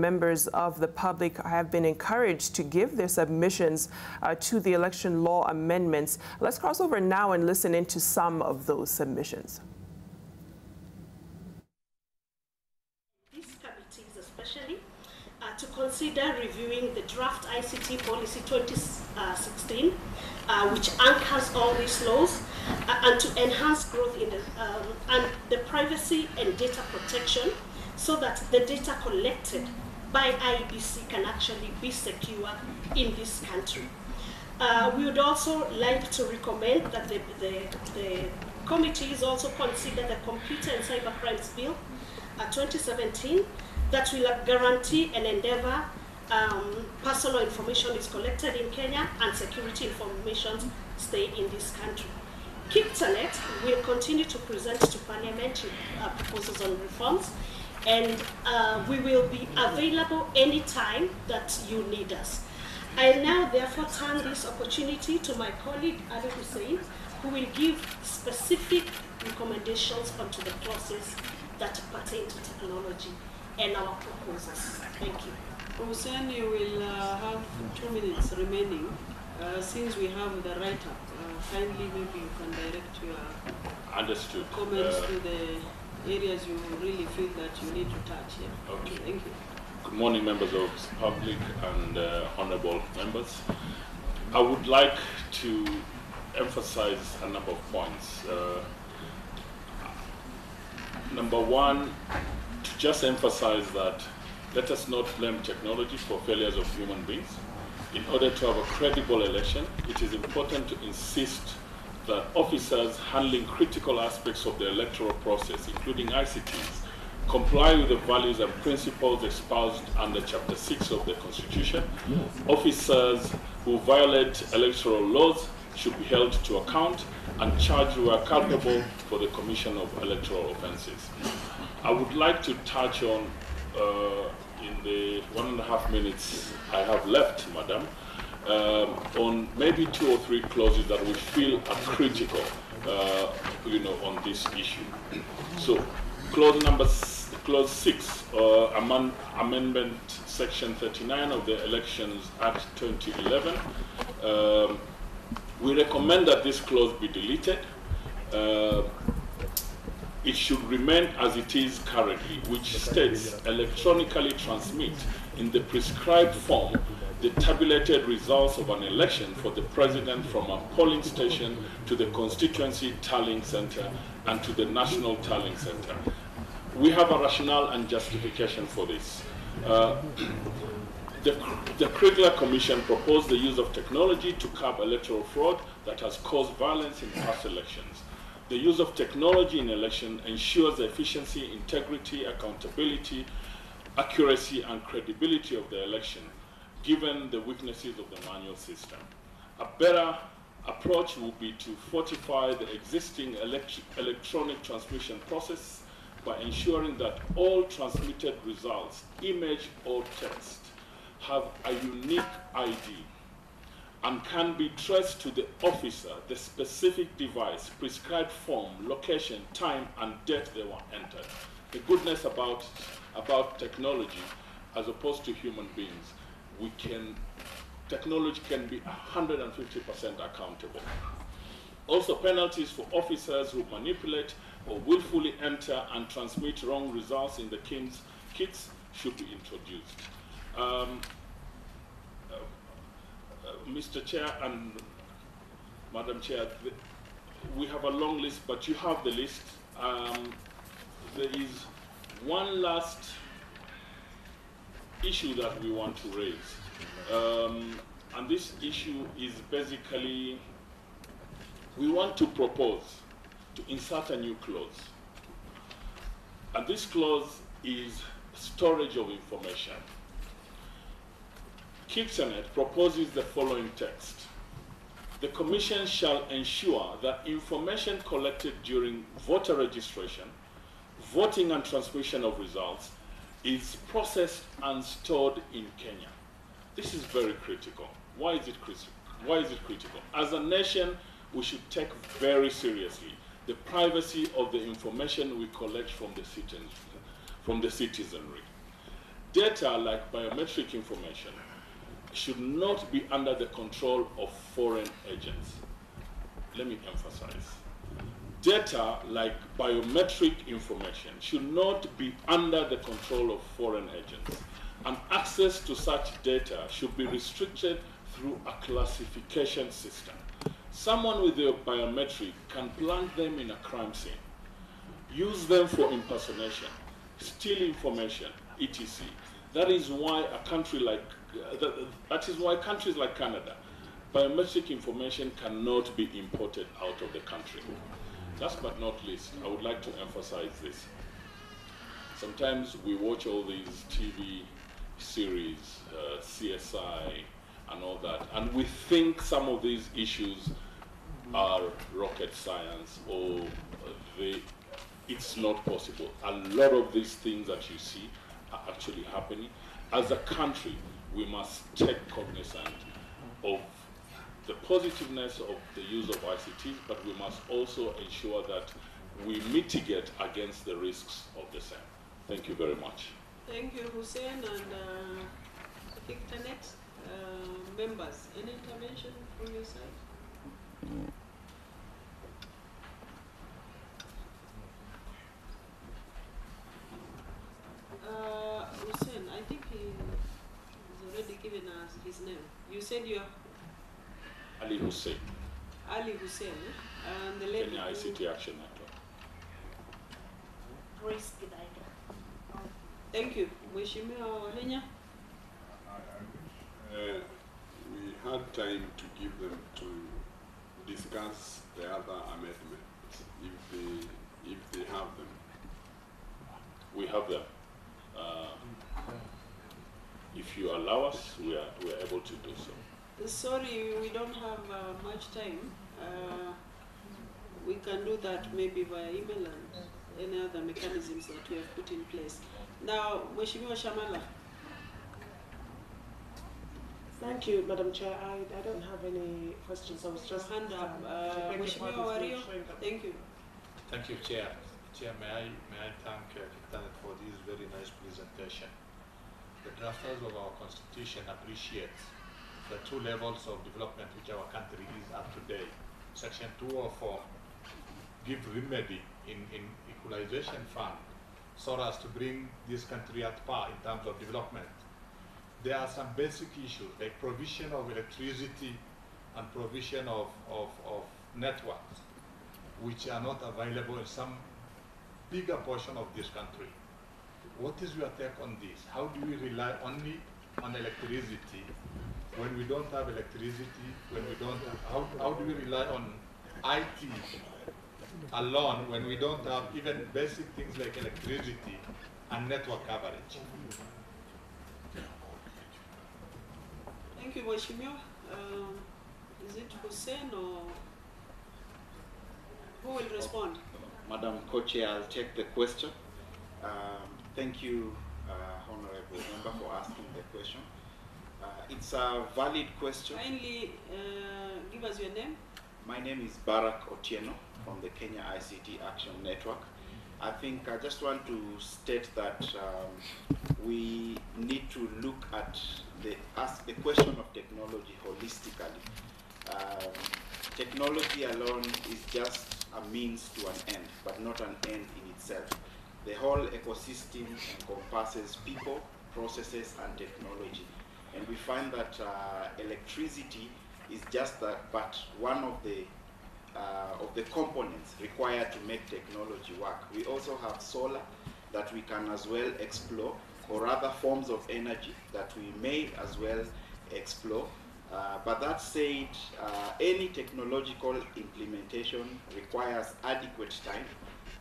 members of the public have been encouraged to give their submissions to the election law amendments. Let's cross over now and listen into some of those submissions. These committees especially to consider reviewing the draft ICT policy 2016, which anchors all these laws, and to enhance growth in the privacy and data protection, so that the data collected by IEBC can actually be secure in this country. We would also like to recommend that the committees also consider the Computer and Cyber Crimes Bill 2017 that will guarantee and endeavor personal information is collected in Kenya and security information stay in this country. KIPTANET will continue to present to Parliament proposals on reforms, and we will be available anytime that you need us. I now therefore turn this opportunity to my colleague Ali Hussein, who will give specific recommendations onto the clauses that pertain to technology and our proposals. Thank you. Hussein, you will have 2 minutes remaining. Since we have the write-up, kindly maybe you can direct your comments to the areas you really feel that you need to touch here. Okay. Thank you. Good morning, members of the public and honorable members. I would like to emphasize a number of points. Number one, to just emphasize that let us not blame technology for failures of human beings. In order to have a credible election, it is important to insist that officers handling critical aspects of the electoral process, including ICTs, comply with the values and principles espoused under Chapter 6 of the Constitution. Officers who violate electoral laws should be held to account and charged where culpable for the commission of electoral offenses. I would like to touch on, in the 1.5 minutes I have left, Madam, on maybe 2 or 3 clauses that we feel are critical, on this issue. So, Clause 6, Amendment Section 39 of the Elections Act 2011. We recommend that this clause be deleted. It should remain as it is currently, which states electronically transmit in the prescribed form the tabulated results of an election for the president from a polling station to the constituency tallying center and to the national tallying center. We have a rationale and justification for this. The Kriegler Commission proposed the use of technology to curb electoral fraud that has caused violence in past elections. The use of technology in election ensures the efficiency, integrity, accountability, accuracy, and credibility of the election, given the weaknesses of the manual system. A better approach would be to fortify the existing electronic transmission process by ensuring that all transmitted results, image or text, have a unique ID and can be traced to the officer, the specific device, prescribed form, location, time, and date they were entered. The goodness about technology, as opposed to human beings, technology can be 150% accountable. Also, penalties for officers who manipulate or willfully enter and transmit wrong results in the kits should be introduced. Mr. Chair and Madam Chair, we have a long list, but you have the list. There is one last issue that we want to raise. And this issue is basically, we want to propose to insert a new clause. And this clause is storage of information. KIPTANET proposes the following text. The Commission shall ensure that information collected during voter registration, voting and transmission of results is processed and stored in Kenya. This is very critical. Why is it critical? As a nation, we should take very seriously the privacy of the information we collect from the citizenry. Data like biometric information should not be under the control of foreign agents. Let me emphasize. Data like biometric information should not be under the control of foreign agents. And access to such data should be restricted through a classification system. Someone with a biometric can plant them in a crime scene, use them for impersonation, steal information, etc. That is why a country like that is why countries like Canada, biometric information cannot be imported out of the country. Last but not least, I would like to emphasize this. Sometimes we watch all these TV series, CSI, and all that, and we think some of these issues are rocket science or it's not possible. A lot of these things that you see are actually happening. As a country, we must take cognizance of the positiveness of the use of ICTs, but we must also ensure that we mitigate against the risks of the same. Thank you very much. Thank you, Hussein, and I think Tanet, members, any intervention from your side? Hussein, I think he's already given us his name. You said you're Ali Hussein. Ali Hussein, and the lady. Kenya ICT Action Network. Grace Gidaida. Thank you. Mheshimiwa Wahenya. We had time to give them to discuss the other amendments if they have them. We have them. If you allow us, we are able to do so. Sorry, we don't have much time. We can do that maybe via email and any other mechanisms that we have put in place. Now, Mheshimiwa Shamala. Thank you, Madam Chair. I don't have any questions. I was just hand up. Mheshimiwa Wario. Thank you. Thank you, Chair. Chair, may I thank Tanet for this very nice presentation. The drafters of our Constitution appreciate the two levels of development which our country is at today. Section 204 give remedy in equalization fund so as to bring this country at par in terms of development. There are some basic issues like provision of electricity and provision of networks which are not available in some bigger portion of this country. What is your take on this? How do we rely only on electricity when we don't have electricity, when we don't have, how do we rely on IT alone when we don't have even basic things like electricity and network coverage? Thank you, Mheshimiwa. Is it Hussein or who will respond? Madam Co-Chair, I'll take the question. Thank you, Honorable Member, for asking the question. It's a valid question. Kindly give us your name. My name is Barak Otieno from the Kenya ICT Action Network. I think I just want to state that we need to look at the question of technology holistically. Technology alone is just a means to an end, but not an end in itself. The whole ecosystem encompasses people, processes, and technology. And we find that electricity is just but one of the components required to make technology work. We also have solar that we can as well explore, or other forms of energy that we may as well explore. But that said, any technological implementation requires adequate time,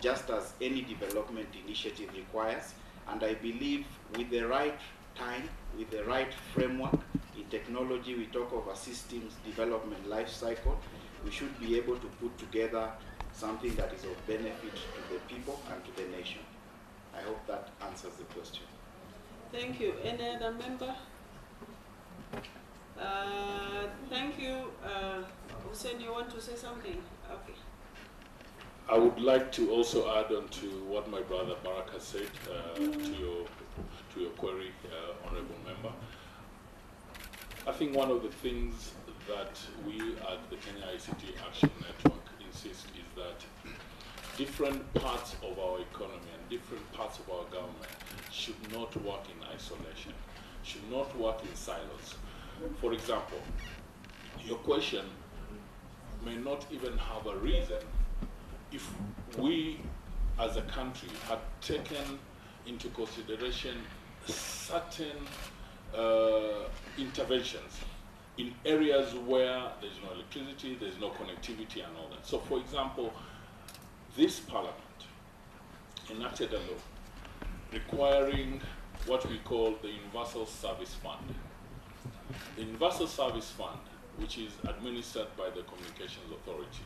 just as any development initiative requires. And I believe with the right time, with the right framework, in technology we talk of a systems development life cycle, we should be able to put together something that is of benefit to the people and to the nation. I hope that answers the question. Thank you. Any other member? Thank you. Hussein, you want to say something? Okay. I would like to also add on to what my brother Barak has said to to your query, Honorable Member. I think one of the things that we at the Kenya ICT Action Network insist is that different parts of our economy and different parts of our government should not work in isolation, should not work in silos. For example, your question may not even have a reason if we as a country had taken into consideration certain interventions in areas where there's no electricity, there's no connectivity and all that. So for example, this parliament enacted a law requiring what we call the Universal Service Fund. The Universal Service Fund, which is administered by the Communications Authority,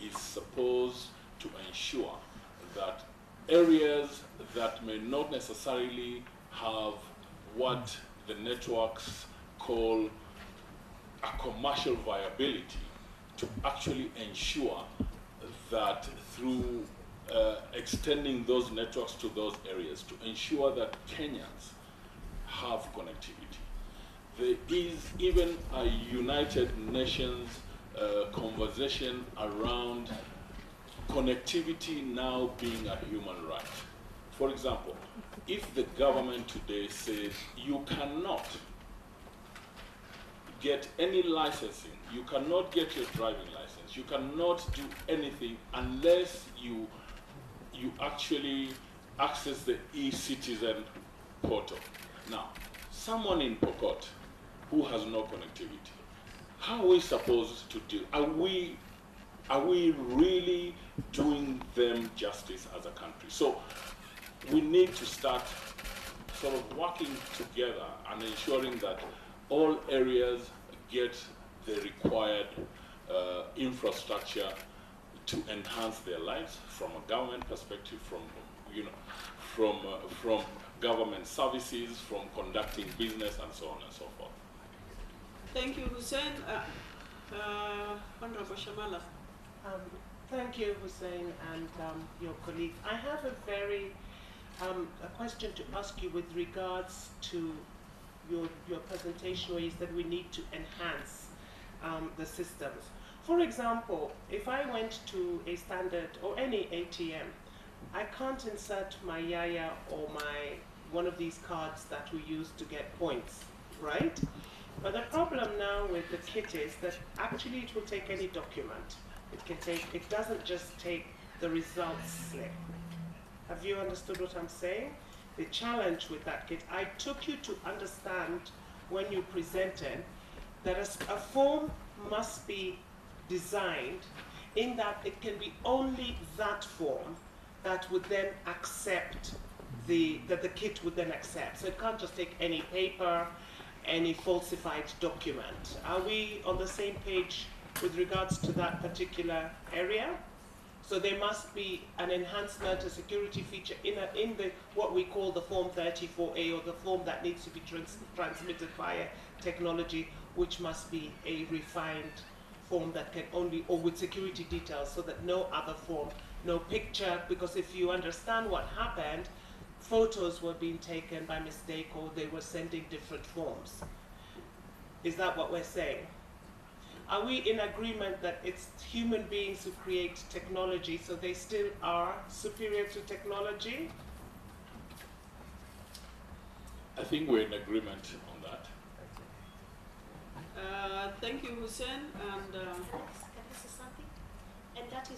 is supposed to ensure that areas that may not necessarily have what the networks call a commercial viability, to actually ensure that through extending those networks to those areas, to ensure that Kenyans have connectivity. There is even a United Nations conversation around connectivity now being a human right. For example, if the government today says you cannot get any licensing, you cannot get your driving license, you cannot do anything unless you actually access the e-citizen portal. Now, someone in Pokot who has no connectivity, how are we supposed to deal? Are we really doing them justice as a country? So we need to start sort of working together and ensuring that all areas get the required infrastructure to enhance their lives from a government perspective, from government services, from conducting business, and so on and so forth. Thank you, Hussein. Honorable Shamala. Thank you, Hussein, and your colleagues. I have a question to ask you with regards to your presentation, where you said we need to enhance the systems. For example, if I went to a standard or any ATM, I can't insert my Yaya or one of these cards that we use to get points, right? But the problem now with the kit is that actually it will take any document. It doesn't just take the results slip. Have you understood what I'm saying? The challenge with that kit, I took you to understand when you presented that a form must be designed in that it can be only that form that would then accept that the kit would then accept. So it can't just take any paper, any falsified document. Are we on the same page with regards to that particular area? So there must be an enhancement, a security feature in the what we call the Form 34A, or the form that needs to be transmitted via technology, which must be a refined form that can only, or with security details, so that no other form, no picture, because if you understand what happened, photos were being taken by mistake, or they were sending different forms. Is that what we're saying? Are we in agreement that it's human beings who create technology, so they still are superior to technology? I think we're in agreement on that. Thank you, Hussein. And